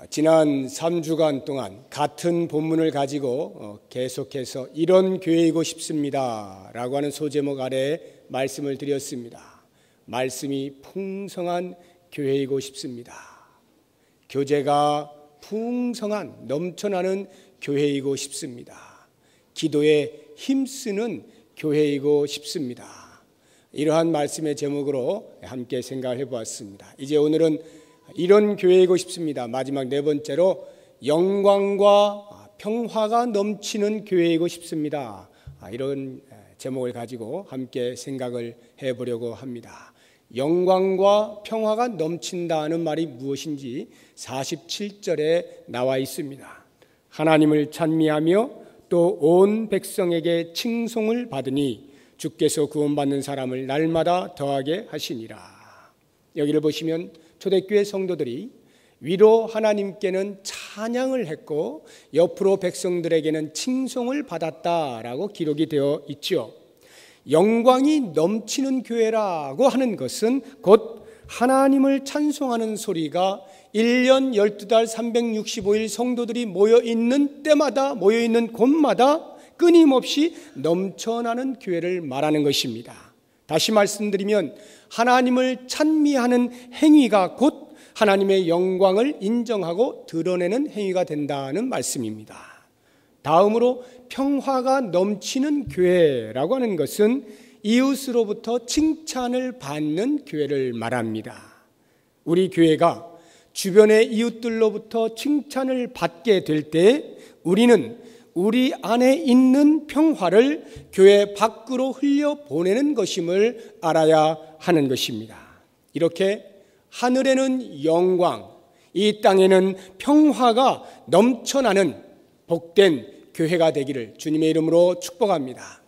지난 3주간 동안 같은 본문을 가지고 계속해서 이런 교회이고 싶습니다 라고 하는 소제목 아래 말씀을 드렸습니다. 말씀이 풍성한 교회이고 싶습니다. 교제가 풍성한 넘쳐나는 교회이고 싶습니다. 기도에 힘쓰는 교회이고 싶습니다. 이러한 말씀의 제목으로 함께 생각을 해보았습니다. 이제 오늘은 이런 교회이고 싶습니다. 마지막 네 번째로 영광과 평화가 넘치는 교회이고 싶습니다. 이런 제목을 가지고 함께 생각을 해보려고 합니다. 영광과 평화가 넘친다는 말이 무엇인지 47절에 나와 있습니다. 하나님을 찬미하며 또 온 백성에게 칭송을 받으니 주께서 구원받는 사람을 날마다 더하게 하시니라. 여기를 보시면 초대교회 성도들이 위로 하나님께는 찬양을 했고 옆으로 백성들에게는 칭송을 받았다라고 기록이 되어 있죠. 영광이 넘치는 교회라고 하는 것은 곧 하나님을 찬송하는 소리가 1년 12달 365일 성도들이 모여있는 때마다 모여있는 곳마다 끊임없이 넘쳐나는 교회를 말하는 것입니다. 다시 말씀드리면 하나님을 찬미하는 행위가 곧 하나님의 영광을 인정하고 드러내는 행위가 된다는 말씀입니다. 다음으로 평화가 넘치는 교회라고 하는 것은 이웃으로부터 칭찬을 받는 교회를 말합니다. 우리 교회가 주변의 이웃들로부터 칭찬을 받게 될 때 우리는 우리 안에 있는 평화를 교회 밖으로 흘려보내는 것임을 알아야 하는 것입니다. 이렇게 하늘에는 영광, 이 땅에는 평화가 넘쳐나는 복된 교회가 되기를 주님의 이름으로 축복합니다.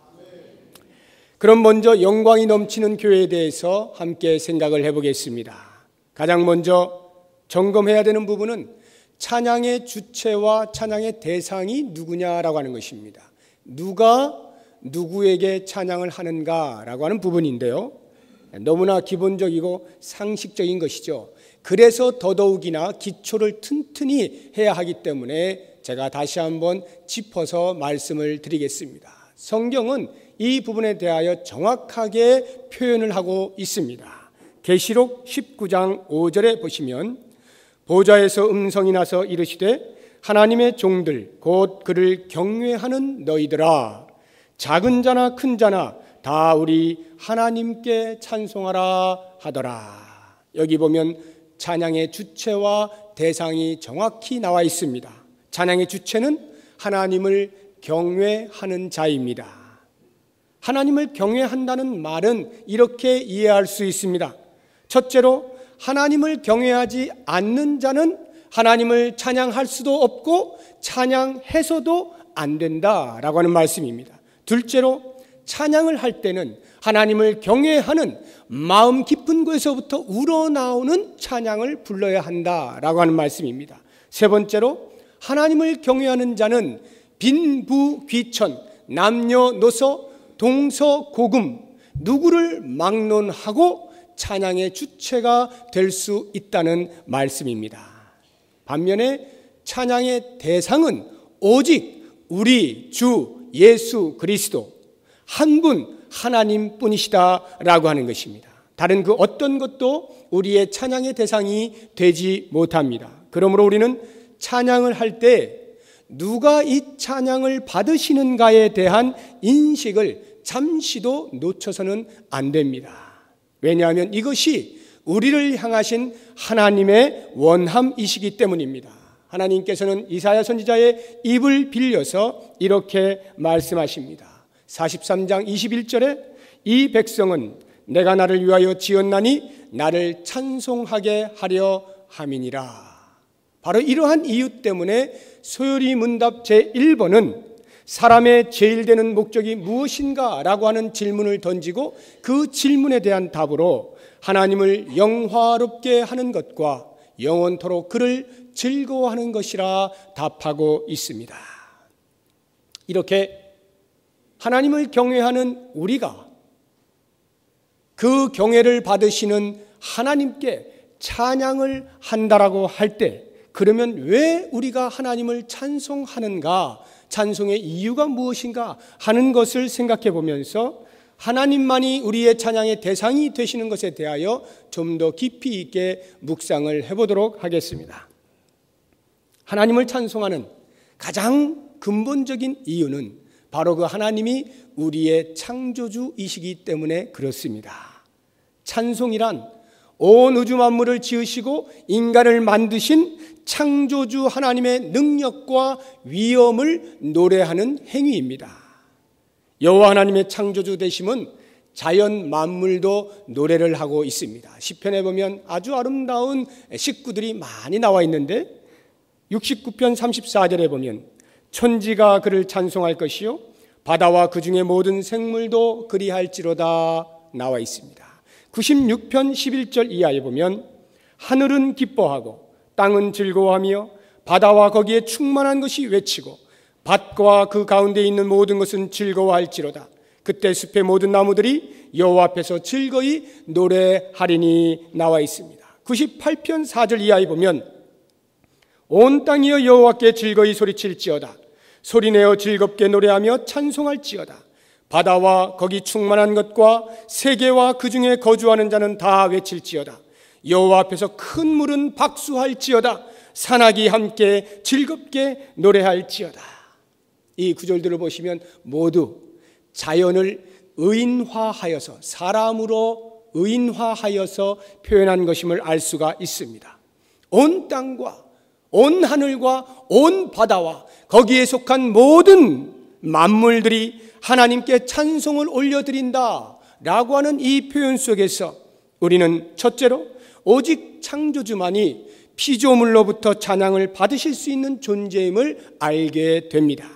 그럼 먼저 영광이 넘치는 교회에 대해서 함께 생각을 해보겠습니다. 가장 먼저 점검해야 되는 부분은 찬양의 주체와 찬양의 대상이 누구냐라고 하는 것입니다. 누가 누구에게 찬양을 하는가라고 하는 부분인데요. 너무나 기본적이고 상식적인 것이죠. 그래서 더더욱이나 기초를 튼튼히 해야 하기 때문에 제가 다시 한번 짚어서 말씀을 드리겠습니다. 성경은 이 부분에 대하여 정확하게 표현을 하고 있습니다. 계시록 19장 5절에 보시면 보좌에서 음성이 나서 이르시되 하나님의 종들 곧 그를 경외하는 너희들아 작은 자나 큰 자나 다 우리 하나님께 찬송하라 하더라. 여기 보면 찬양의 주체와 대상이 정확히 나와 있습니다. 찬양의 주체는 하나님을 경외하는 자입니다. 하나님을 경외한다는 말은 이렇게 이해할 수 있습니다. 첫째로 하나님을 경외하지 않는 자는 하나님을 찬양할 수도 없고 찬양해서도 안 된다라고 하는 말씀입니다. 둘째로 찬양을 할 때는 하나님을 경외하는 마음 깊은 곳에서부터 우러나오는 찬양을 불러야 한다라고 하는 말씀입니다. 세 번째로 하나님을 경외하는 자는 빈부귀천, 남녀노소, 동서고금 누구를 막론하고 찬양의 주체가 될 수 있다는 말씀입니다. 반면에 찬양의 대상은 오직 우리 주 예수 그리스도 한 분 하나님뿐이시다라고 하는 것입니다. 다른 그 어떤 것도 우리의 찬양의 대상이 되지 못합니다. 그러므로 우리는 찬양을 할 때 누가 이 찬양을 받으시는가에 대한 인식을 잠시도 놓쳐서는 안 됩니다. 왜냐하면 이것이 우리를 향하신 하나님의 원함이시기 때문입니다. 하나님께서는 이사야 선지자의 입을 빌려서 이렇게 말씀하십니다. 43장 21절에 이 백성은 내가 나를 위하여 지었나니 나를 찬송하게 하려 함이니라. 바로 이러한 이유 때문에 소요리 문답 제1번은 사람의 제일 되는 목적이 무엇인가 라고 하는 질문을 던지고 그 질문에 대한 답으로 하나님을 영화롭게 하는 것과 영원토록 그를 즐거워하는 것이라 답하고 있습니다. 이렇게 하나님을 경외하는 우리가 그 경외를 받으시는 하나님께 찬양을 한다라고 할 때 그러면 왜 우리가 하나님을 찬송하는가? 찬송의 이유가 무엇인가 하는 것을 생각해 보면서 하나님만이 우리의 찬양의 대상이 되시는 것에 대하여 좀 더 깊이 있게 묵상을 해보도록 하겠습니다. 하나님을 찬송하는 가장 근본적인 이유는 바로 그 하나님이 우리의 창조주이시기 때문에 그렇습니다. 찬송이란 온 우주 만물을 지으시고 인간을 만드신 창조주 하나님의 능력과 위엄을 노래하는 행위입니다. 여호와 하나님의 창조주 되심은 자연 만물도 노래를 하고 있습니다. 시편에 보면 아주 아름다운 식구들이 많이 나와 있는데 69편 34절에 보면 천지가 그를 찬송할 것이요 바다와 그 중에 모든 생물도 그리할지로다 나와 있습니다. 96편 11절 이하에 보면 하늘은 기뻐하고 땅은 즐거워하며 바다와 거기에 충만한 것이 외치고 밭과 그 가운데 있는 모든 것은 즐거워할지로다. 그때 숲의 모든 나무들이 여호와 앞에서 즐거이 노래하리니 나와 있습니다. 98편 4절 이하에 보면 온 땅이여 여호와께 즐거이 소리칠지어다. 소리내어 즐겁게 노래하며 찬송할지어다. 바다와 거기 충만한 것과 세계와 그 중에 거주하는 자는 다 외칠지어다. 여호와 앞에서 큰 물은 박수할지어다. 산악이 함께 즐겁게 노래할지어다. 이 구절들을 보시면 모두 자연을 의인화하여서 사람으로 의인화하여서 표현한 것임을 알 수가 있습니다. 온 땅과 온 하늘과 온 바다와 거기에 속한 모든 만물들이 하나님께 찬송을 올려드린다 라고 하는 이 표현 속에서 우리는 첫째로 오직 창조주만이 피조물로부터 찬양을 받으실 수 있는 존재임을 알게 됩니다.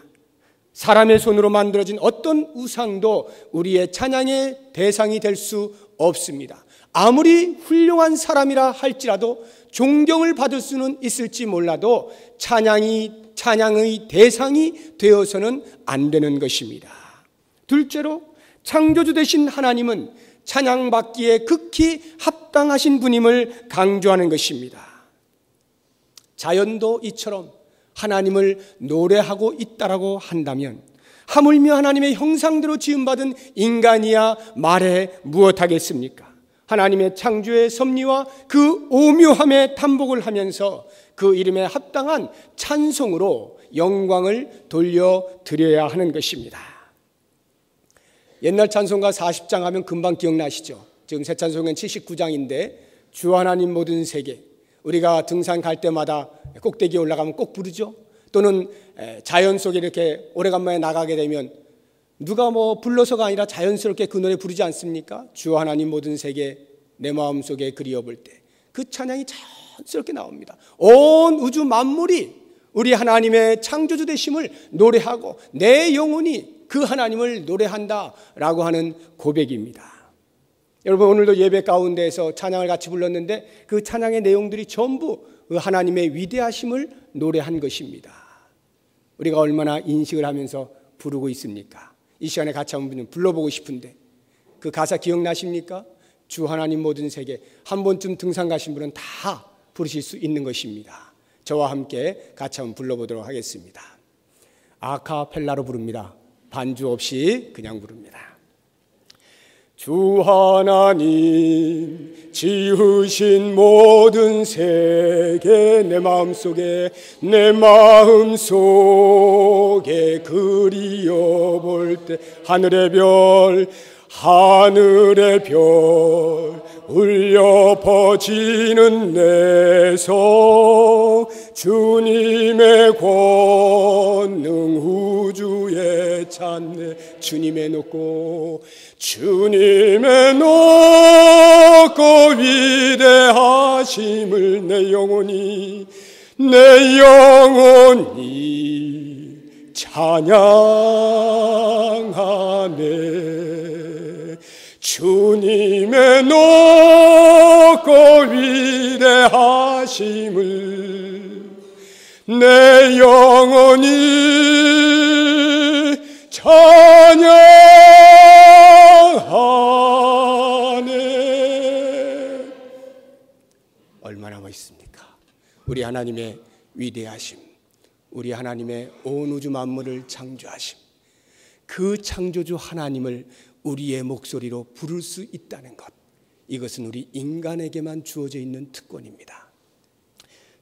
사람의 손으로 만들어진 어떤 우상도 우리의 찬양의 대상이 될 수 없습니다. 아무리 훌륭한 사람이라 할지라도 존경을 받을 수는 있을지 몰라도 찬양의 대상이 되어서는 안 되는 것입니다. 둘째로 창조주 되신 하나님은 찬양받기에 극히 합당하신 분임을 강조하는 것입니다. 자연도 이처럼 하나님을 노래하고 있다라고 한다면 하물며 하나님의 형상대로 지음받은 인간이야 말해 무엇하겠습니까? 하나님의 창조의 섭리와 그 오묘함에 탄복을 하면서 그 이름에 합당한 찬송으로 영광을 돌려드려야 하는 것입니다. 옛날 찬송가 40장 하면 금방 기억나시죠? 지금 새 찬송은 79장인데 주 하나님 모든 세계, 우리가 등산 갈 때마다 꼭대기에 올라가면 꼭 부르죠. 또는 자연 속에 이렇게 오래간만에 나가게 되면 누가 불러서가 아니라 자연스럽게 그 노래 부르지 않습니까? 주 하나님 모든 세계 내 마음속에 그리워볼 때 그 찬양이 자연스럽게 나옵니다. 온 우주 만물이 우리 하나님의 창조주 되심을 노래하고 내 영혼이 그 하나님을 노래한다라고 하는 고백입니다. 여러분, 오늘도 예배 가운데에서 찬양을 같이 불렀는데 그 찬양의 내용들이 전부 그 하나님의 위대하심을 노래한 것입니다. 우리가 얼마나 인식을 하면서 부르고 있습니까? 이 시간에 같이 한번 불러보고 싶은데 그 가사 기억나십니까? 주 하나님 모든 세계. 한 번쯤 등산 가신 분은 다 부르실 수 있는 것입니다. 저와 함께 같이 한번 불러보도록 하겠습니다. 아카펠라로 부릅니다. 반주 없이 그냥 부릅니다. 주 하나님 지으신 모든 세계 내 마음속에 그리워볼 때 하늘의 별 울려 퍼지는 내성 주님의 권능 우주에 찬네 주님의 높고 위대하심을 내 영혼이 찬양하네. 주님의 높고 위대하심을 내 영혼이 찬양하네. 얼마나 멋있습니까? 우리 하나님의 위대하심, 우리 하나님의 온 우주 만물을 창조하심, 그 창조주 하나님을 우리의 목소리로 부를 수 있다는 것, 이것은 우리 인간에게만 주어져 있는 특권입니다.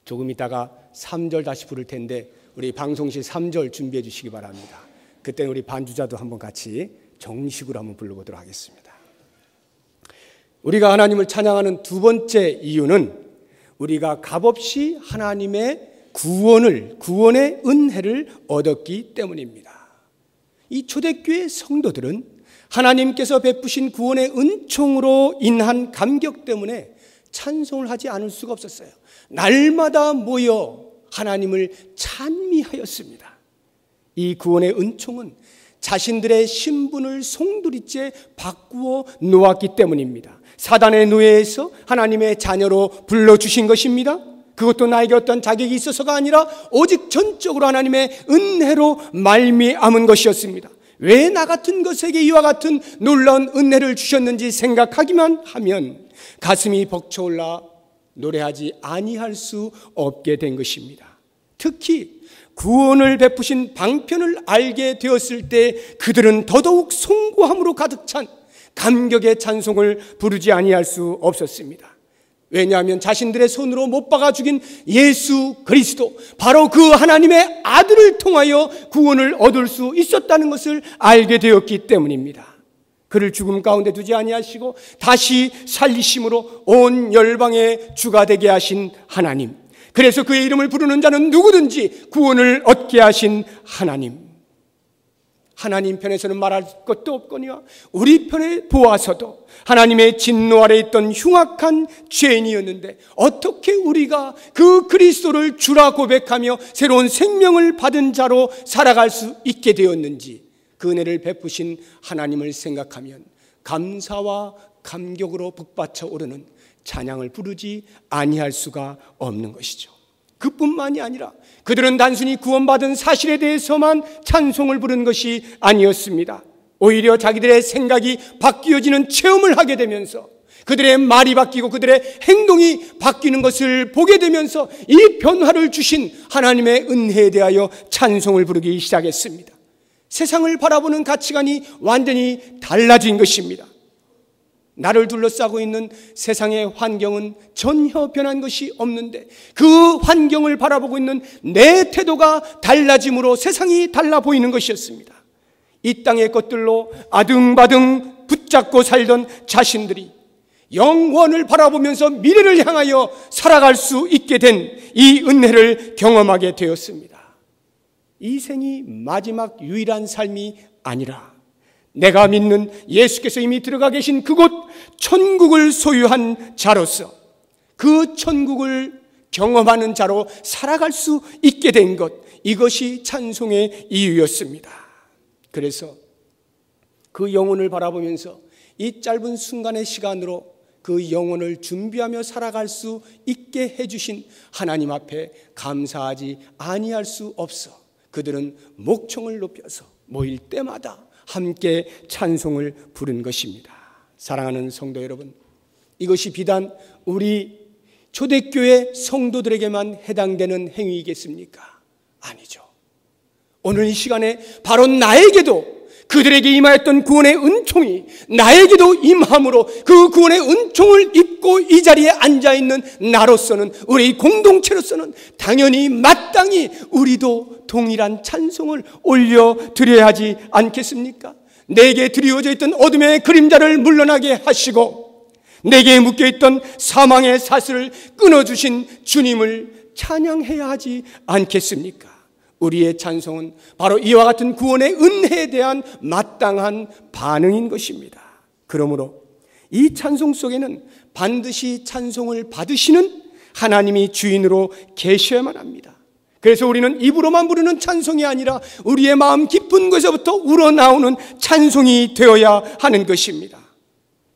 조금 있다가 3절 다시 부를 텐데 우리 방송실 3절 준비해 주시기 바랍니다. 그때는 우리 반주자도 한번 같이 정식으로 한번 불러보도록 하겠습니다. 우리가 하나님을 찬양하는 두 번째 이유는 우리가 값없이 하나님의 구원의 은혜를 얻었기 때문입니다. 이 초대교회 성도들은 하나님께서 베푸신 구원의 은총으로 인한 감격 때문에 찬송을 하지 않을 수가 없었어요. 날마다 모여 하나님을 찬미하였습니다. 이 구원의 은총은 자신들의 신분을 송두리째 바꾸어 놓았기 때문입니다. 사단의 노예에서 하나님의 자녀로 불러주신 것입니다. 그것도 나에게 어떤 자격이 있어서가 아니라 오직 전적으로 하나님의 은혜로 말미암은 것이었습니다. 왜 나 같은 것에게 이와 같은 놀라운 은혜를 주셨는지 생각하기만 하면 가슴이 벅차올라 노래하지 아니할 수 없게 된 것입니다. 특히 구원을 베푸신 방편을 알게 되었을 때 그들은 더더욱 송구함으로 가득 찬 감격의 찬송을 부르지 아니할 수 없었습니다. 왜냐하면 자신들의 손으로 못 박아 죽인 예수 그리스도, 바로 그 하나님의 아들을 통하여 구원을 얻을 수 있었다는 것을 알게 되었기 때문입니다. 그를 죽음 가운데 두지 아니하시고 다시 살리심으로 온 열방의 주가 되게 하신 하나님, 그래서 그의 이름을 부르는 자는 누구든지 구원을 얻게 하신 하나님, 하나님 편에서는 말할 것도 없거니와 우리 편에 보아서도 하나님의 진노 아래 있던 흉악한 죄인이었는데 어떻게 우리가 그 그리스도를 주라 고백하며 새로운 생명을 받은 자로 살아갈 수 있게 되었는지, 그 은혜를 베푸신 하나님을 생각하면 감사와 감격으로 북받쳐 오르는 찬양을 부르지 아니할 수가 없는 것이죠. 그뿐만이 아니라 그들은 단순히 구원받은 사실에 대해서만 찬송을 부른 것이 아니었습니다. 오히려 자기들의 생각이 바뀌어지는 체험을 하게 되면서 그들의 말이 바뀌고 그들의 행동이 바뀌는 것을 보게 되면서 이 변화를 주신 하나님의 은혜에 대하여 찬송을 부르기 시작했습니다. 세상을 바라보는 가치관이 완전히 달라진 것입니다. 나를 둘러싸고 있는 세상의 환경은 전혀 변한 것이 없는데 그 환경을 바라보고 있는 내 태도가 달라짐으로 세상이 달라 보이는 것이었습니다. 이 땅의 것들로 아등바등 붙잡고 살던 자신들이 영원을 바라보면서 미래를 향하여 살아갈 수 있게 된 이 은혜를 경험하게 되었습니다. 이 생이 마지막 유일한 삶이 아니라 내가 믿는 예수께서 이미 들어가 계신 그곳 천국을 소유한 자로서 그 천국을 경험하는 자로 살아갈 수 있게 된 것, 이것이 찬송의 이유였습니다. 그래서 그 영혼을 바라보면서 이 짧은 순간의 시간으로 그 영혼을 준비하며 살아갈 수 있게 해주신 하나님 앞에 감사하지 아니할 수 없어 그들은 목청을 높여서 모일 때마다 함께 찬송을 부른 것입니다. 사랑하는 성도 여러분, 이것이 비단 우리 초대교회 성도들에게만 해당되는 행위이겠습니까? 아니죠. 오늘 이 시간에 바로 나에게도 그들에게 임하였던 구원의 은총이 나에게도 임함으로 그 구원의 은총을 입고 이 자리에 앉아있는 나로서는, 우리 공동체로서는 당연히 마땅히 우리도 동일한 찬송을 올려드려야 하지 않겠습니까? 내게 드리워져 있던 어둠의 그림자를 물러나게 하시고 내게 묶여있던 사망의 사슬을 끊어주신 주님을 찬양해야 하지 않겠습니까? 우리의 찬송은 바로 이와 같은 구원의 은혜에 대한 마땅한 반응인 것입니다. 그러므로 이 찬송 속에는 반드시 찬송을 받으시는 하나님이 주인으로 계셔야만 합니다. 그래서 우리는 입으로만 부르는 찬송이 아니라 우리의 마음 깊은 곳에서부터 우러나오는 찬송이 되어야 하는 것입니다.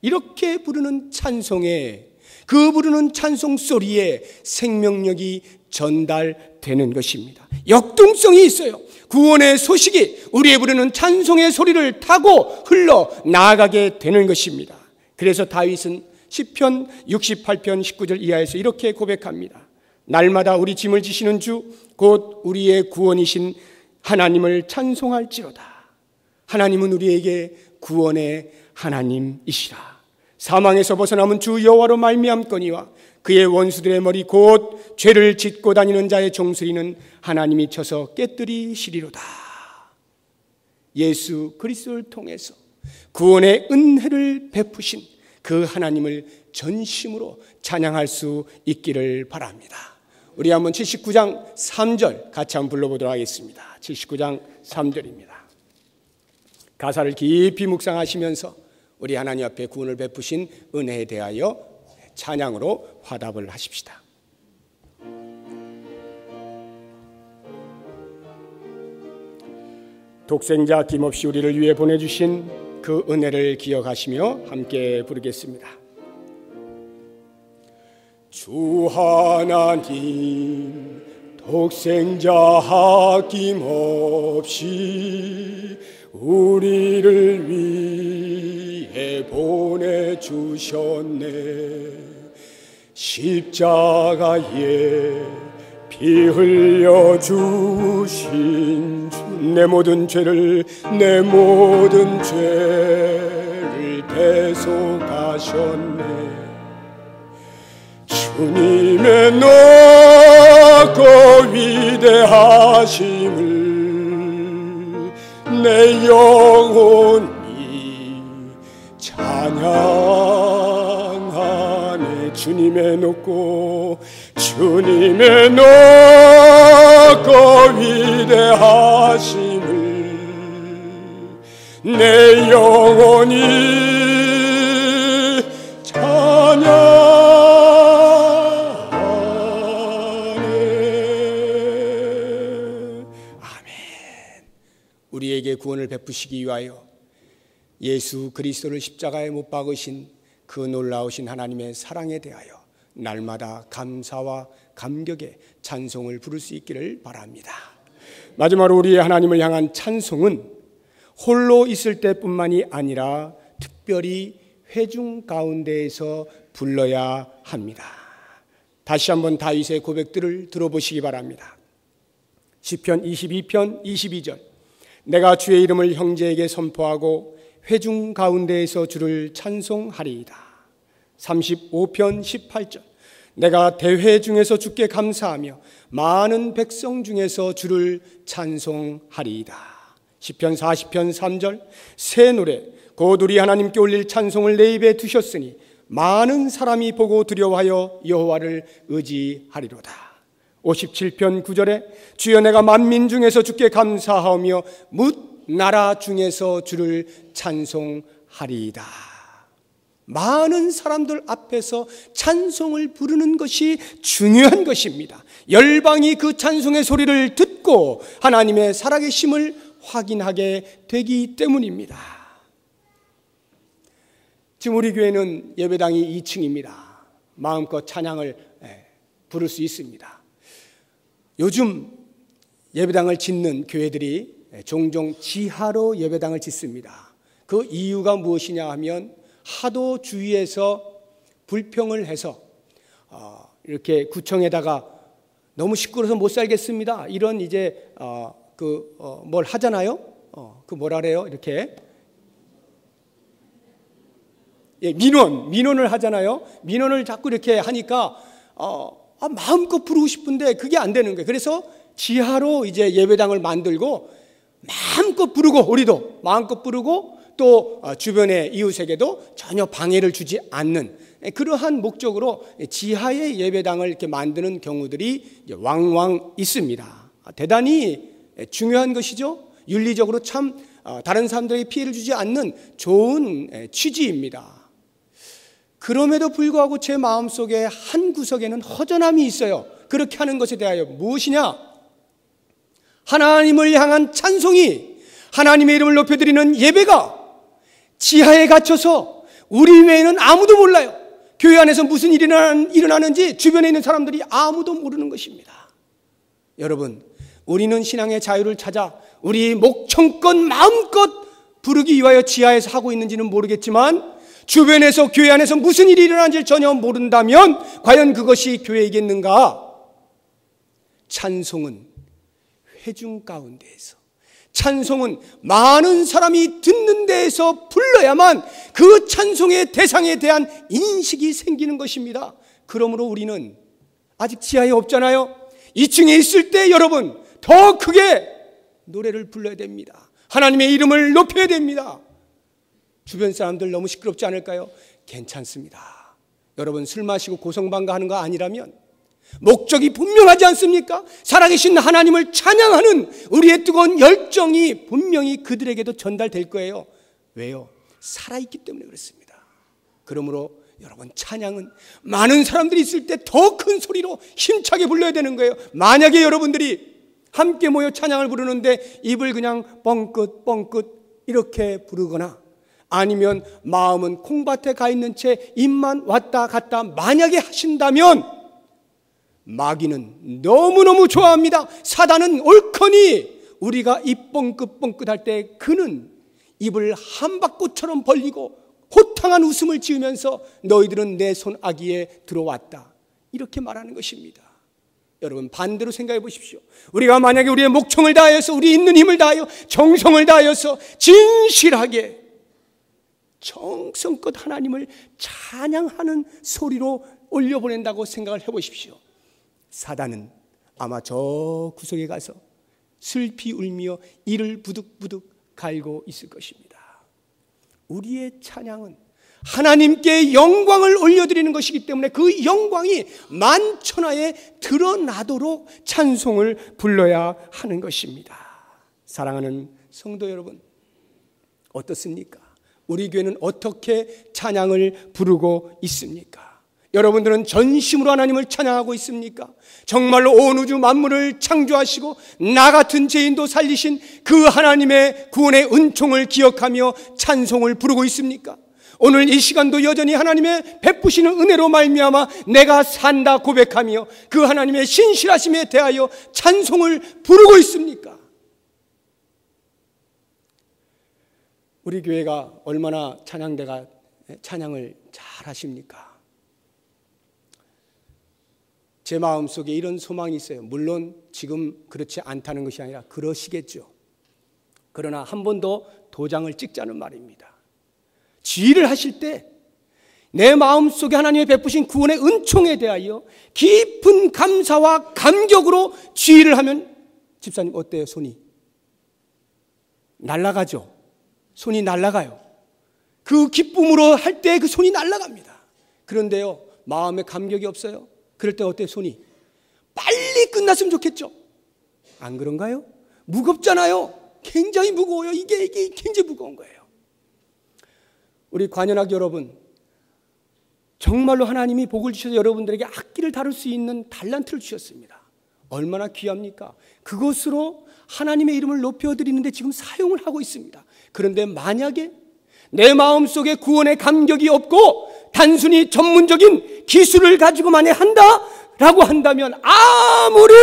이렇게 부르는 찬송에, 그 부르는 찬송 소리에 생명력이 전달되는 것입니다. 역동성이 있어요. 구원의 소식이 우리의 부르는 찬송의 소리를 타고 흘러 나아가게 되는 것입니다. 그래서 다윗은 시편 68편 19절 이하에서 이렇게 고백합니다. 날마다 우리 짐을 지시는 주 곧 우리의 구원이신 하나님을 찬송할지로다. 하나님은 우리에게 구원의 하나님이시라. 사망에서 벗어남은 주 여호와로 말미암거니와 그의 원수들의 머리 곧 죄를 짓고 다니는 자의 종소리는 하나님이 쳐서 깨뜨리시리로다. 예수 그리스도를 통해서 구원의 은혜를 베푸신 그 하나님을 전심으로 찬양할 수 있기를 바랍니다. 우리 한번 79장 3절 같이 한번 불러보도록 하겠습니다. 79장 3절입니다. 가사를 깊이 묵상하시면서 우리 하나님 앞에 구원을 베푸신 은혜에 대하여 찬양으로 화답을 하십시다. 독생자 김없이 우리를 위해 보내주신 그 은혜를 기억하시며 함께 부르겠습니다. 주 하나님 독생자 아낌없이 우리를 위해 보내주셨네. 십자가에 피 흘려주신 주 내 모든 죄를 대속하셨네. 주님의 높고 위대하심을 내 영혼이 찬양하네. 주님의 높고 위대하심을 내 영혼이 찬양하네. 아멘. 우리에게 구원을 베푸시기 위하여 예수 그리스도를 십자가에 못 박으신 그 놀라우신 하나님의 사랑에 대하여 날마다 감사와 감격의 찬송을 부를 수 있기를 바랍니다. 마지막으로 우리의 하나님을 향한 찬송은 홀로 있을 때뿐만이 아니라 특별히 회중 가운데에서 불러야 합니다. 다시 한번 다윗의 고백들을 들어보시기 바랍니다. 시편 22편 22절 내가 주의 이름을 형제에게 선포하고 회중 가운데에서 주를 찬송하리이다. 35편 18절 내가 대회 중에서 주께 감사하며 많은 백성 중에서 주를 찬송하리이다. 시편 40편 3절 새 노래 곧 우리 하나님께 올릴 찬송을 내 입에 두셨으니 많은 사람이 보고 두려워하여 여호와를 의지하리로다. 57편 9절에 주여 내가 만민 중에서 주께 감사하며 뭇 나라 중에서 주를 찬송하리이다. 많은 사람들 앞에서 찬송을 부르는 것이 중요한 것입니다. 열방이 그 찬송의 소리를 듣고 하나님의 살아계심을 확인하게 되기 때문입니다. 지금 우리 교회는 예배당이 2층입니다. 마음껏 찬양을 부를 수 있습니다. 요즘 예배당을 짓는 교회들이 종종 지하로 예배당을 짓습니다. 그 이유가 무엇이냐 하면 하도 주위에서 불평을 해서 이렇게 구청에다가 너무 시끄러워서 못 살겠습니다. 이런 이제 뭘 하잖아요. 그 뭐라 그래요? 이렇게 민원을 하잖아요. 민원을 자꾸 이렇게 하니까 마음껏 부르고 싶은데 그게 안 되는 거예요. 그래서 지하로 이제 예배당을 만들고 마음껏 부르고 우리도 마음껏 부르고 또 주변의 이웃에게도 전혀 방해를 주지 않는 그러한 목적으로 지하의 예배당을 이렇게 만드는 경우들이 왕왕 있습니다. 대단히 중요한 것이죠. 윤리적으로 참 다른 사람들에게 피해를 주지 않는 좋은 취지입니다. 그럼에도 불구하고 제 마음속에 한 구석에는 허전함이 있어요. 그렇게 하는 것에 대하여 무엇이냐? 하나님을 향한 찬송이 하나님의 이름을 높여드리는 예배가 지하에 갇혀서 우리 외에는 아무도 몰라요. 교회 안에서 무슨 일이 일어나는지 주변에 있는 사람들이 아무도 모르는 것입니다. 여러분, 우리는 신앙의 자유를 찾아 우리 목청껏 마음껏 부르기 위하여 지하에서 하고 있는지는 모르겠지만 주변에서 교회 안에서 무슨 일이 일어나는지 전혀 모른다면 과연 그것이 교회이겠는가? 찬송은 회중 가운데에서, 찬송은 많은 사람이 듣는 데에서 불러야만 그 찬송의 대상에 대한 인식이 생기는 것입니다. 그러므로 우리는 아직 지하에 없잖아요. 2층에 있을 때 여러분 더 크게 노래를 불러야 됩니다. 하나님의 이름을 높여야 됩니다. 주변 사람들 너무 시끄럽지 않을까요? 괜찮습니다. 여러분 술 마시고 고성방가하는 거 아니라면 목적이 분명하지 않습니까? 살아계신 하나님을 찬양하는 우리의 뜨거운 열정이 분명히 그들에게도 전달될 거예요. 왜요? 살아있기 때문에 그렇습니다. 그러므로 여러분 찬양은 많은 사람들이 있을 때 더 큰 소리로 힘차게 불러야 되는 거예요. 만약에 여러분들이 함께 모여 찬양을 부르는데 입을 그냥 뻥끗 이렇게 부르거나 아니면 마음은 콩밭에 가 있는 채 입만 왔다 갔다 만약에 하신다면 마귀는 너무너무 좋아합니다. 사단은 옳거니 우리가 입 뻥끗할 때 그는 입을 함박꽃처럼 벌리고 호탕한 웃음을 지으면서 너희들은 내 손아귀에 들어왔다 이렇게 말하는 것입니다. 여러분 반대로 생각해 보십시오. 우리가 만약에 우리의 목청을 다하여서 우리 있는 힘을 다하여 정성을 다하여서 진실하게 정성껏 하나님을 찬양하는 소리로 올려보낸다고 생각을 해보십시오. 사단은 아마 저 구석에 가서 슬피 울며 이를 부득부득 갈고 있을 것입니다. 우리의 찬양은 하나님께 영광을 올려드리는 것이기 때문에 그 영광이 만천하에 드러나도록 찬송을 불러야 하는 것입니다. 사랑하는 성도 여러분, 어떻습니까? 우리 교회는 어떻게 찬양을 부르고 있습니까? 여러분들은 전심으로 하나님을 찬양하고 있습니까? 정말로 온 우주 만물을 창조하시고 나 같은 죄인도 살리신 그 하나님의 구원의 은총을 기억하며 찬송을 부르고 있습니까? 오늘 이 시간도 여전히 하나님의 베푸시는 은혜로 말미암아 내가 산다 고백하며 그 하나님의 신실하심에 대하여 찬송을 부르고 있습니까? 우리 교회가 얼마나 찬양대가 찬양을 잘 하십니까? 제 마음속에 이런 소망이 있어요. 물론 지금 그렇지 않다는 것이 아니라 그러시겠죠. 그러나 한 번 더 도장을 찍자는 말입니다. 지휘를 하실 때 내 마음속에 하나님의 베푸신 구원의 은총에 대하여 깊은 감사와 감격으로 지휘를 하면 집사님 어때요? 손이 날아가죠. 손이 날아가요. 그 기쁨으로 할 때 그 손이 날아갑니다. 그런데요 마음에 감격이 없어요. 그럴 때 어때요? 손이 빨리 끝났으면 좋겠죠. 안 그런가요? 무겁잖아요. 굉장히 무거워요. 이게 굉장히 무거운 거예요. 우리 관현악 여러분, 정말로 하나님이 복을 주셔서 여러분들에게 악기를 다룰 수 있는 달란트를 주셨습니다. 얼마나 귀합니까? 그것으로 하나님의 이름을 높여드리는데 지금 사용을 하고 있습니다. 그런데 만약에 내 마음속에 구원의 감격이 없고 단순히 전문적인 기술을 가지고만 한다라고 한다면 아무리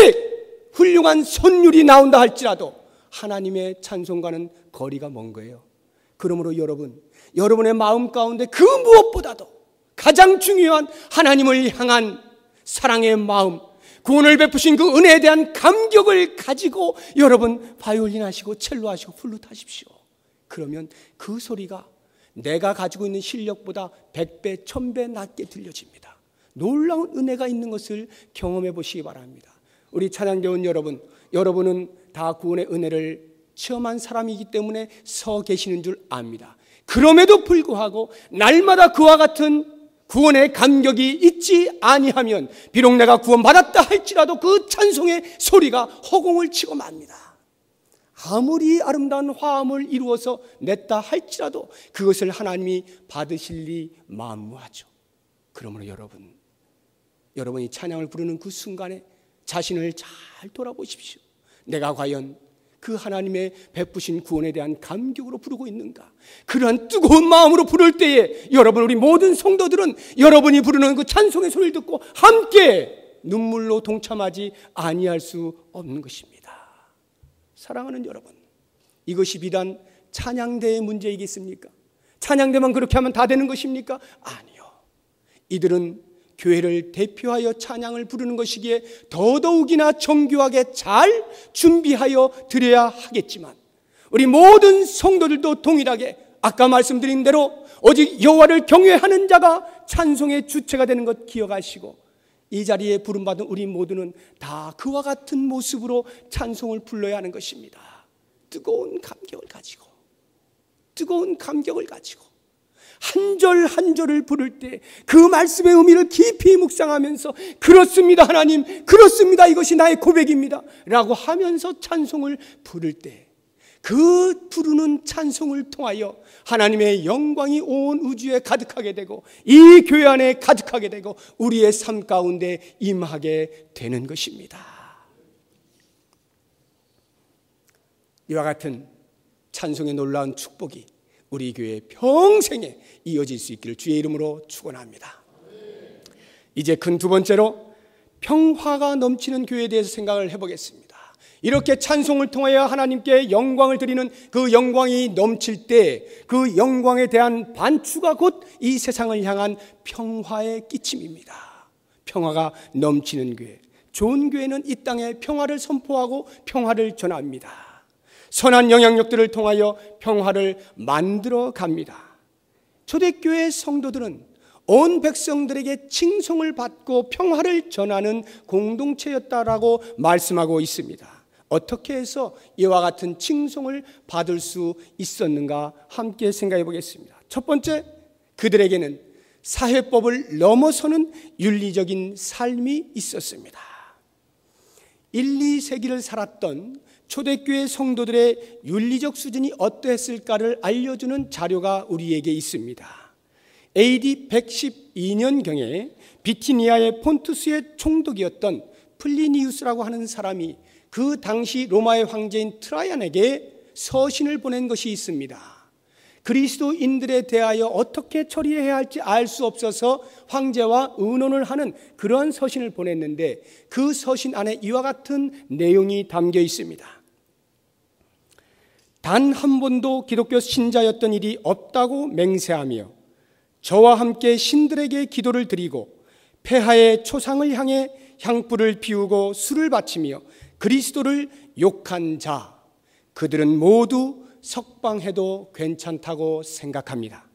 훌륭한 선율이 나온다 할지라도 하나님의 찬송과는 거리가 먼 거예요. 그러므로 여러분의 마음 가운데 그 무엇보다도 가장 중요한 하나님을 향한 사랑의 마음, 구원을 베푸신 그 은혜에 대한 감격을 가지고 여러분 바이올린 하시고 첼로 하시고 플루트 하십시오. 그러면 그 소리가 내가 가지고 있는 실력보다 100배, 1000배 낮게 들려집니다. 놀라운 은혜가 있는 것을 경험해 보시기 바랍니다. 우리 찬양대원 여러분, 여러분은 다 구원의 은혜를 체험한 사람이기 때문에 서 계시는 줄 압니다. 그럼에도 불구하고 날마다 그와 같은 구원의 감격이 있지 아니하면 비록 내가 구원받았다 할지라도 그 찬송의 소리가 허공을 치고 맙니다. 아무리 아름다운 화음을 이루어서 냈다 할지라도 그것을 하나님이 받으실 리 만무하죠. 그러므로 여러분이 찬양을 부르는 그 순간에 자신을 잘 돌아보십시오. 내가 과연 그 하나님의 베푸신 구원에 대한 감격으로 부르고 있는가? 그러한 뜨거운 마음으로 부를 때에 여러분, 우리 모든 성도들은 여러분이 부르는 그 찬송의 소리를 듣고 함께 눈물로 동참하지 아니할 수 없는 것입니다. 사랑하는 여러분, 이것이 비단 찬양대의 문제이겠습니까? 찬양대만 그렇게 하면 다 되는 것입니까? 아니요. 이들은 교회를 대표하여 찬양을 부르는 것이기에 더더욱이나 정교하게 잘 준비하여 드려야 하겠지만, 우리 모든 성도들도 동일하게 아까 말씀드린 대로 오직 여호와를 경외하는 자가 찬송의 주체가 되는 것 기억하시고, 이 자리에 부름받은 우리 모두는 다 그와 같은 모습으로 찬송을 불러야 하는 것입니다. 뜨거운 감격을 가지고 한 절 한 절을 부를 때 그 말씀의 의미를 깊이 묵상하면서 그렇습니다 하나님, 그렇습니다, 이것이 나의 고백입니다 라고 하면서 찬송을 부를 때, 그 부르는 찬송을 통하여 하나님의 영광이 온 우주에 가득하게 되고 이 교회 안에 가득하게 되고 우리의 삶 가운데 임하게 되는 것입니다. 이와 같은 찬송의 놀라운 축복이 우리 교회 평생에 이어질 수 있기를 주의 이름으로 축원합니다. 이제 큰 두 번째로 평화가 넘치는 교회에 대해서 생각을 해보겠습니다. 이렇게 찬송을 통하여 하나님께 영광을 드리는 그 영광이 넘칠 때 그 영광에 대한 반추가 곧 이 세상을 향한 평화의 끼침입니다. 평화가 넘치는 교회, 좋은 교회는 이 땅에 평화를 선포하고 평화를 전합니다. 선한 영향력들을 통하여 평화를 만들어 갑니다. 초대교회 성도들은 온 백성들에게 칭송을 받고 평화를 전하는 공동체였다라고 말씀하고 있습니다. 어떻게 해서 이와 같은 칭송을 받을 수 있었는가 함께 생각해 보겠습니다. 첫 번째, 그들에게는 사회법을 넘어서는 윤리적인 삶이 있었습니다. 1, 2세기를 살았던 초대교회 성도들의 윤리적 수준이 어떠했을까를 알려주는 자료가 우리에게 있습니다. AD 112년경에 비티니아의 폰투스의 총독이었던 플리니우스라고 하는 사람이 그 당시 로마의 황제인 트라이안에게 서신을 보낸 것이 있습니다. 그리스도인들에 대하여 어떻게 처리해야 할지 알 수 없어서 황제와 의논을 하는 그러한 서신을 보냈는데, 그 서신 안에 이와 같은 내용이 담겨 있습니다. 단 한 번도 기독교 신자였던 일이 없다고 맹세하며 저와 함께 신들에게 기도를 드리고 폐하의 초상을 향해 향불을 피우고 술을 바치며 그리스도를 욕한 자, 그들은 모두 석방해도 괜찮다고 생각합니다.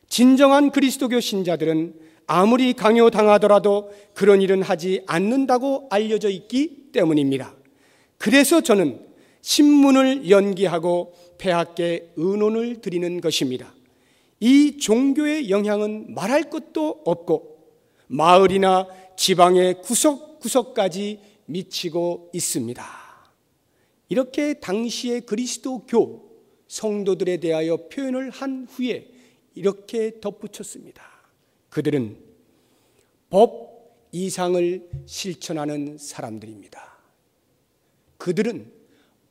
진정한 그리스도교 신자들은 아무리 강요당하더라도 그런 일은 하지 않는다고 알려져 있기 때문입니다. 그래서 저는 신문을 연기하고 폐하께 의논을 드리는 것입니다. 이 종교의 영향은 말할 것도 없고 마을이나 지방의 구석구석까지 미치고 있습니다. 이렇게 당시의 그리스도교 성도들에 대하여 표현을 한 후에 이렇게 덧붙였습니다. 그들은 법 이상을 실천하는 사람들입니다. 그들은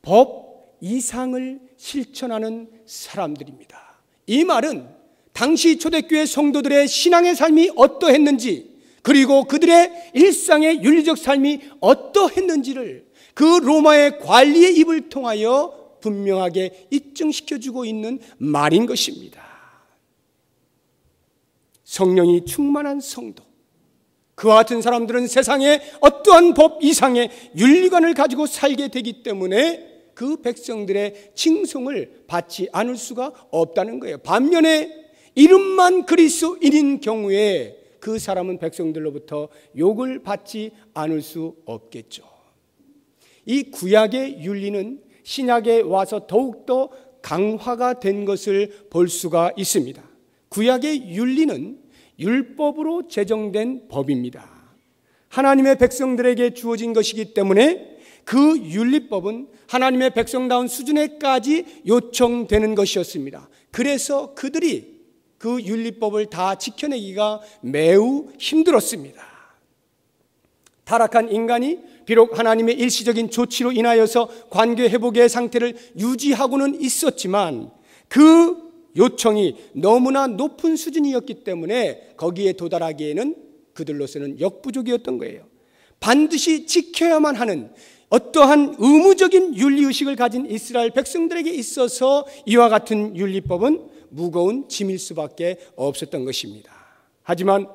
법 이상을 실천하는 사람들입니다. 이 말은 당시 초대교회 성도들의 신앙의 삶이 어떠했는지, 그리고 그들의 일상의 윤리적 삶이 어떠했는지를 그 로마의 관리의 입을 통하여 분명하게 입증시켜주고 있는 말인 것입니다. 성령이 충만한 성도, 그와 같은 사람들은 세상에 어떠한 법 이상의 윤리관을 가지고 살게 되기 때문에 그 백성들의 칭송을 받지 않을 수가 없다는 거예요. 반면에 이름만 그리스도인인 경우에 그 사람은 백성들로부터 욕을 받지 않을 수 없겠죠. 이 구약의 윤리는 신약에 와서 더욱더 강화가 된 것을 볼 수가 있습니다. 구약의 윤리는 율법으로 제정된 법입니다. 하나님의 백성들에게 주어진 것이기 때문에 그 윤리법은 하나님의 백성다운 수준에까지 요청되는 것이었습니다. 그래서 그들이 그 윤리법을 다 지켜내기가 매우 힘들었습니다. 타락한 인간이 비록 하나님의 일시적인 조치로 인하여서 관계 회복의 상태를 유지하고는 있었지만 그 요청이 너무나 높은 수준이었기 때문에 거기에 도달하기에는 그들로서는 역부족이었던 거예요. 반드시 지켜야만 하는 어떠한 의무적인 윤리의식을 가진 이스라엘 백성들에게 있어서 이와 같은 윤리법은 무거운 짐일 수밖에 없었던 것입니다. 하지만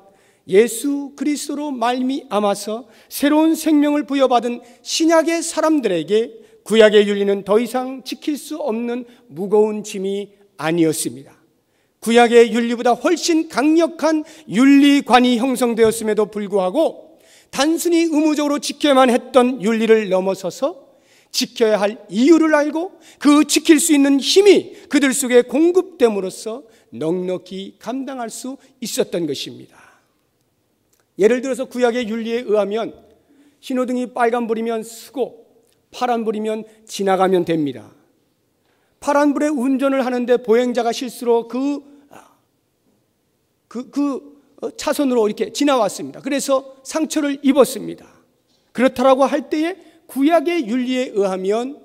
예수 그리스도로 말미암아서 새로운 생명을 부여받은 신약의 사람들에게 구약의 윤리는 더 이상 지킬 수 없는 무거운 짐이 아니었습니다. 구약의 윤리보다 훨씬 강력한 윤리관이 형성되었음에도 불구하고 단순히 의무적으로 지켜야만 했던 윤리를 넘어서서 지켜야 할 이유를 알고 그 지킬 수 있는 힘이 그들 속에 공급됨으로써 넉넉히 감당할 수 있었던 것입니다. 예를 들어서 구약의 윤리에 의하면 신호등이 빨간불이면 서고 파란불이면 지나가면 됩니다. 파란불에 운전을 하는데 보행자가 실수로 그 차선으로 이렇게 지나왔습니다. 그래서 상처를 입었습니다. 그렇다라고 할 때에 구약의 윤리에 의하면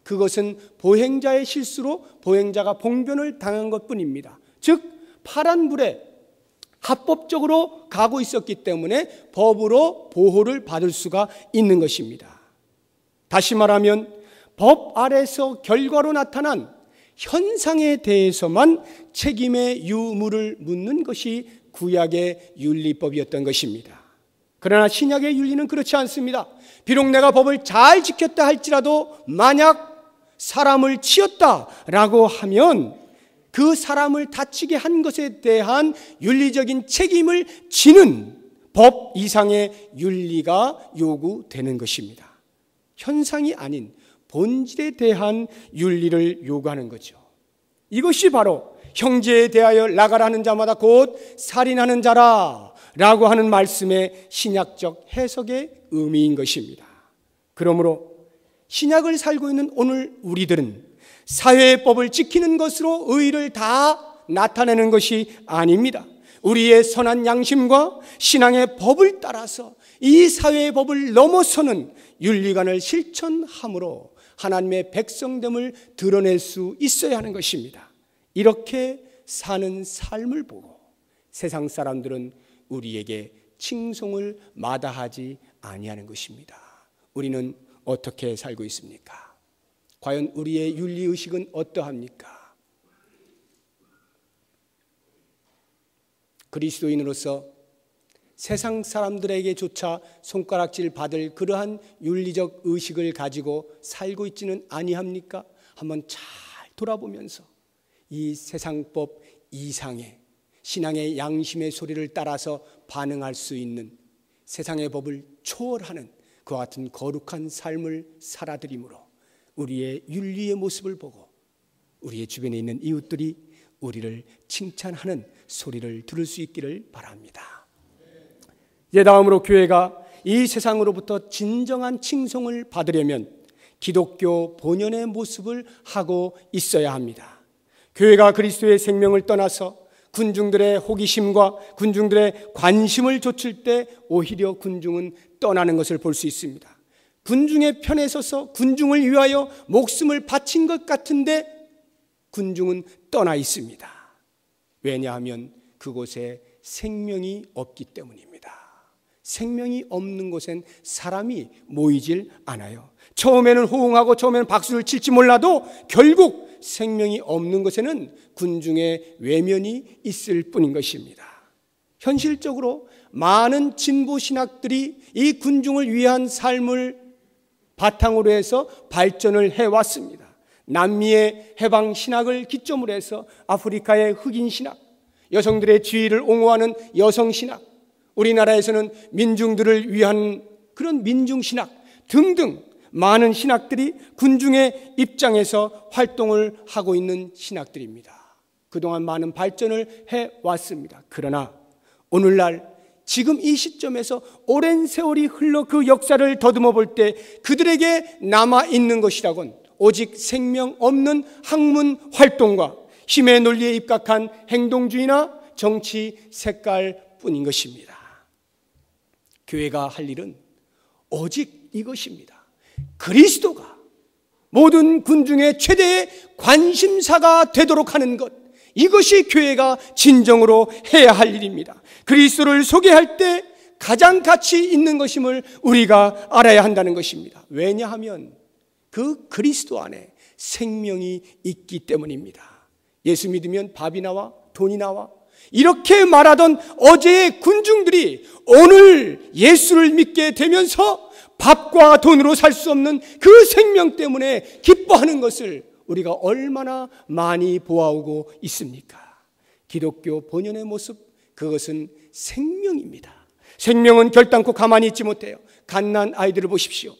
그것은 보행자의 실수로 보행자가 봉변을 당한 것뿐입니다. 즉 파란불에 합법적으로 가고 있었기 때문에 법으로 보호를 받을 수가 있는 것입니다. 다시 말하면 법 아래서 결과로 나타난 현상에 대해서만 책임의 유무를 묻는 것이 구약의 윤리법이었던 것입니다. 그러나 신약의 윤리는 그렇지 않습니다. 비록 내가 법을 잘 지켰다 할지라도 만약 사람을 치었다라고 하면 그 사람을 다치게 한 것에 대한 윤리적인 책임을 지는 법 이상의 윤리가 요구되는 것입니다. 현상이 아닌 본질에 대한 윤리를 요구하는 거죠. 이것이 바로 형제에 대하여 나가라는 자마다 곧 살인하는 자라라고 하는 말씀의 신약적 해석의 의미인 것입니다. 그러므로 신약을 살고 있는 오늘 우리들은 사회의 법을 지키는 것으로 의의를 다 나타내는 것이 아닙니다. 우리의 선한 양심과 신앙의 법을 따라서 이 사회의 법을 넘어서는 윤리관을 실천함으로 하나님의 백성됨을 드러낼 수 있어야 하는 것입니다. 이렇게 사는 삶을 보고 세상 사람들은 우리에게 칭송을 마다하지 아니하는 것입니다. 우리는 어떻게 살고 있습니까? 과연 우리의 윤리의식은 어떠합니까? 그리스도인으로서 세상 사람들에게조차 손가락질 받을 그러한 윤리적 의식을 가지고 살고 있지는 아니합니까? 한번 잘 돌아보면서 이 세상법 이상의 신앙의 양심의 소리를 따라서 반응할 수 있는 세상의 법을 초월하는 그와 같은 거룩한 삶을 살아드림으로 우리의 윤리의 모습을 보고 우리의 주변에 있는 이웃들이 우리를 칭찬하는 소리를 들을 수 있기를 바랍니다. 이제 다음으로 교회가 이 세상으로부터 진정한 칭송을 받으려면 기독교 본연의 모습을 하고 있어야 합니다. 교회가 그리스도의 생명을 떠나서 군중들의 호기심과 군중들의 관심을 좇을 때 오히려 군중은 떠나는 것을 볼 수 있습니다. 군중의 편에 서서 군중을 위하여 목숨을 바친 것 같은데 군중은 떠나 있습니다. 왜냐하면 그곳에 생명이 없기 때문입니다. 생명이 없는 곳엔 사람이 모이질 않아요. 처음에는 호응하고 처음에는 박수를 칠지 몰라도 결국 생명이 없는 곳에는 군중의 외면이 있을 뿐인 것입니다. 현실적으로 많은 진보 신학들이 이 군중을 위한 삶을 바탕으로 해서 발전을 해왔습니다. 남미의 해방 신학을 기점으로 해서 아프리카의 흑인 신학, 여성들의 지위를 옹호하는 여성 신학, 우리나라에서는 민중들을 위한 그런 민중 신학 등등 많은 신학들이 군중의 입장에서 활동을 하고 있는 신학들입니다. 그동안 많은 발전을 해왔습니다. 그러나 오늘날 지금 이 시점에서 오랜 세월이 흘러 그 역사를 더듬어 볼 때 그들에게 남아있는 것이라곤 오직 생명 없는 학문 활동과 힘의 논리에 입각한 행동주의나 정치 색깔뿐인 것입니다. 교회가 할 일은 오직 이것입니다. 그리스도가 모든 군중의 최대의 관심사가 되도록 하는 것, 이것이 교회가 진정으로 해야 할 일입니다. 그리스도를 소개할 때 가장 가치 있는 것임을 우리가 알아야 한다는 것입니다. 왜냐하면 그 그리스도 안에 생명이 있기 때문입니다. 예수 믿으면 밥이 나와 돈이 나와 이렇게 말하던 어제의 군중들이 오늘 예수를 믿게 되면서 밥과 돈으로 살 수 없는 그 생명 때문에 기뻐하는 것을 우리가 얼마나 많이 보아오고 있습니까? 기독교 본연의 모습, 그것은 생명입니다. 생명은 결단코 가만히 있지 못해요. 갓난 아이들을 보십시오.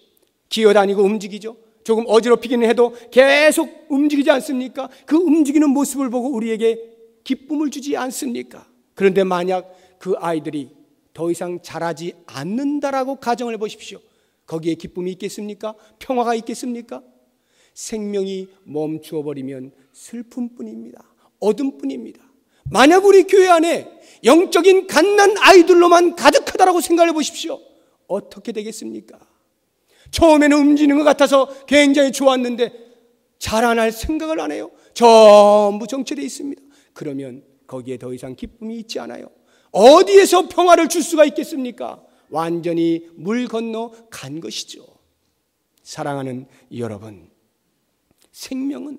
기어다니고 움직이죠. 조금 어지럽히기는 해도 계속 움직이지 않습니까? 그 움직이는 모습을 보고 우리에게 기쁨을 주지 않습니까? 그런데 만약 그 아이들이 더 이상 자라지 않는다라고 가정을 보십시오. 거기에 기쁨이 있겠습니까? 평화가 있겠습니까? 생명이 멈추어 버리면 슬픔뿐입니다. 어둠뿐입니다. 만약 우리 교회 안에 영적인 갓난 아이들로만 가득하다라고 생각해 보십시오. 어떻게 되겠습니까? 처음에는 움직이는 것 같아서 굉장히 좋았는데 자라날 생각을 안 해요. 전부 정체되어 있습니다. 그러면 거기에 더 이상 기쁨이 있지 않아요. 어디에서 평화를 줄 수가 있겠습니까? 완전히 물 건너 간 것이죠. 사랑하는 여러분, 생명은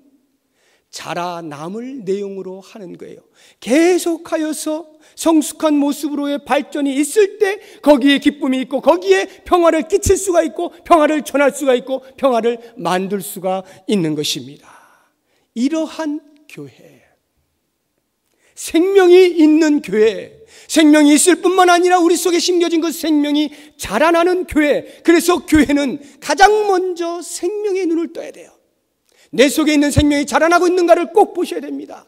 자라남을 내용으로 하는 거예요. 계속하여서 성숙한 모습으로의 발전이 있을 때 거기에 기쁨이 있고 거기에 평화를 끼칠 수가 있고 평화를 전할 수가 있고 평화를 만들 수가 있는 것입니다. 이러한 교회, 생명이 있는 교회, 생명이 있을 뿐만 아니라 우리 속에 심겨진 그 생명이 자라나는 교회, 그래서 교회는 가장 먼저 생명의 눈을 떠야 돼요. 내 속에 있는 생명이 자라나고 있는가를 꼭 보셔야 됩니다.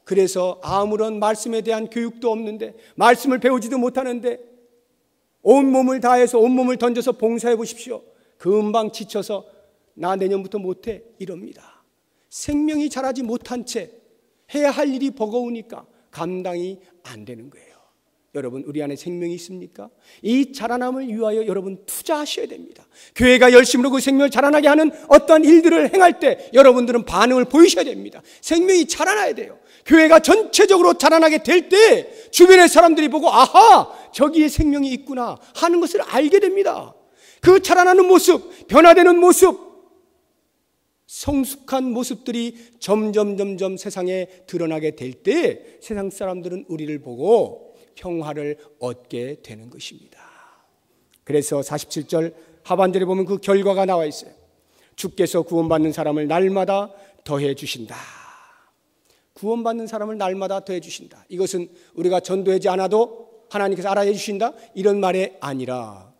그래서 아무런 말씀에 대한 교육도 없는데, 말씀을 배우지도 못하는데 온몸을 다해서 온몸을 던져서 봉사해 보십시오. 금방 지쳐서 나 내년부터 못해 이럽니다. 생명이 자라지 못한 채 해야 할 일이 버거우니까 감당이 안 되는 거예요. 여러분, 우리 안에 생명이 있습니까? 이 자라남을 위하여 여러분 투자하셔야 됩니다. 교회가 열심으로 그 생명을 자라나게 하는 어떠한 일들을 행할 때 여러분들은 반응을 보이셔야 됩니다. 생명이 자라나야 돼요. 교회가 전체적으로 자라나게 될 때 주변의 사람들이 보고 아하, 저기에 생명이 있구나 하는 것을 알게 됩니다. 그 자라나는 모습, 변화되는 모습, 성숙한 모습들이 점점 세상에 드러나게 될 때 세상 사람들은 우리를 보고 평화를 얻게 되는 것입니다. 그래서 47절 하반절에 보면 그 결과가 나와 있어요. 주께서 구원받는 사람을 날마다 더해 주신다. 구원받는 사람을 날마다 더해 주신다. 이것은 우리가 전도하지 않아도 하나님께서 알아해 주신다 이런 말이 아니라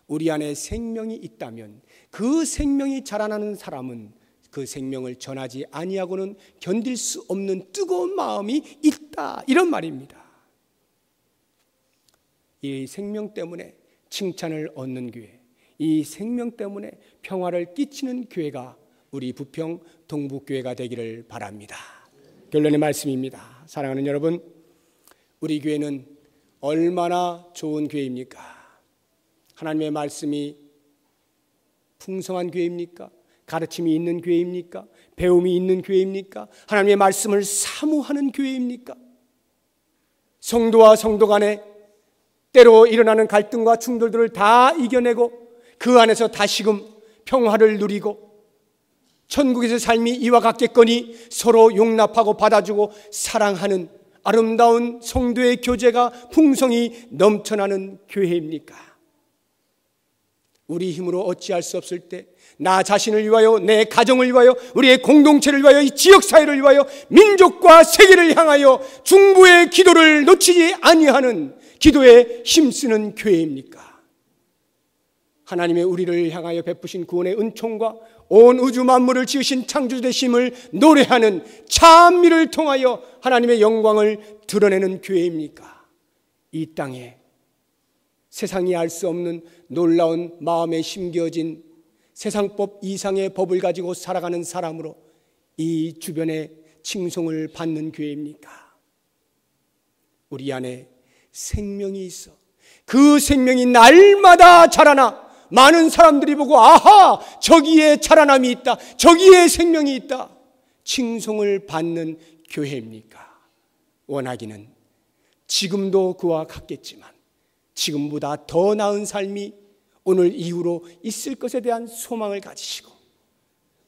우리 안에 생명이 있다면 그 생명이 자라나는 사람은 그 생명을 전하지 아니하고는 견딜 수 없는 뜨거운 마음이 있다 이런 말입니다. 이 생명 때문에 칭찬을 얻는 교회, 이 생명 때문에 평화를 끼치는 교회가 우리 부평 동북교회가 되기를 바랍니다. 결론의 말씀입니다. 사랑하는 여러분, 우리 교회는 얼마나 좋은 교회입니까? 하나님의 말씀이 풍성한 교회입니까? 가르침이 있는 교회입니까? 배움이 있는 교회입니까? 하나님의 말씀을 사모하는 교회입니까? 성도와 성도 간에 때로 일어나는 갈등과 충돌들을 다 이겨내고 그 안에서 다시금 평화를 누리고 천국에서 삶이 이와 같겠거니 서로 용납하고 받아주고 사랑하는 아름다운 성도의 교제가 풍성히 넘쳐나는 교회입니까? 우리 힘으로 어찌할 수 없을 때 나 자신을 위하여, 내 가정을 위하여, 우리의 공동체를 위하여, 이 지역사회를 위하여, 민족과 세계를 향하여 중보의 기도를 놓치지 아니하는 기도에 힘쓰는 교회입니까? 하나님의 우리를 향하여 베푸신 구원의 은총과 온 우주 만물을 지으신 창조주 되심을 노래하는 찬미를 통하여 하나님의 영광을 드러내는 교회입니까? 이 땅에 세상이 알 수 없는 놀라운 마음에 심겨진 세상법 이상의 법을 가지고 살아가는 사람으로 이 주변에 칭송을 받는 교회입니까? 우리 안에 생명이 있어 그 생명이 날마다 자라나 많은 사람들이 보고 아하, 저기에 자라남이 있다, 저기에 생명이 있다 칭송을 받는 교회입니까? 원하기는 지금도 그와 같겠지만 지금보다 더 나은 삶이 오늘 이후로 있을 것에 대한 소망을 가지시고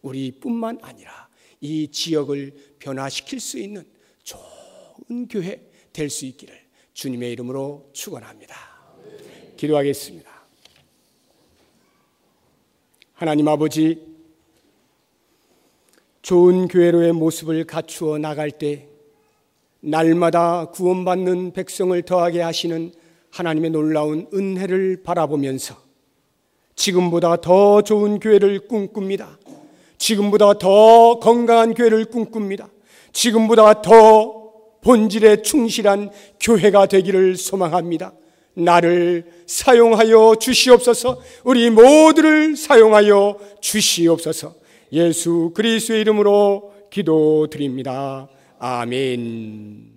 우리뿐만 아니라 이 지역을 변화시킬 수 있는 좋은 교회 될 수 있기를 주님의 이름으로 축원합니다. 기도하겠습니다. 하나님 아버지, 좋은 교회로의 모습을 갖추어 나갈 때 날마다 구원받는 백성을 더하게 하시는 하나님의 놀라운 은혜를 바라보면서 지금보다 더 좋은 교회를 꿈꿉니다. 지금보다 더 건강한 교회를 꿈꿉니다. 지금보다 더 본질에 충실한 교회가 되기를 소망합니다. 나를 사용하여 주시옵소서. 우리 모두를 사용하여 주시옵소서. 예수 그리스도의 이름으로 기도드립니다. 아멘.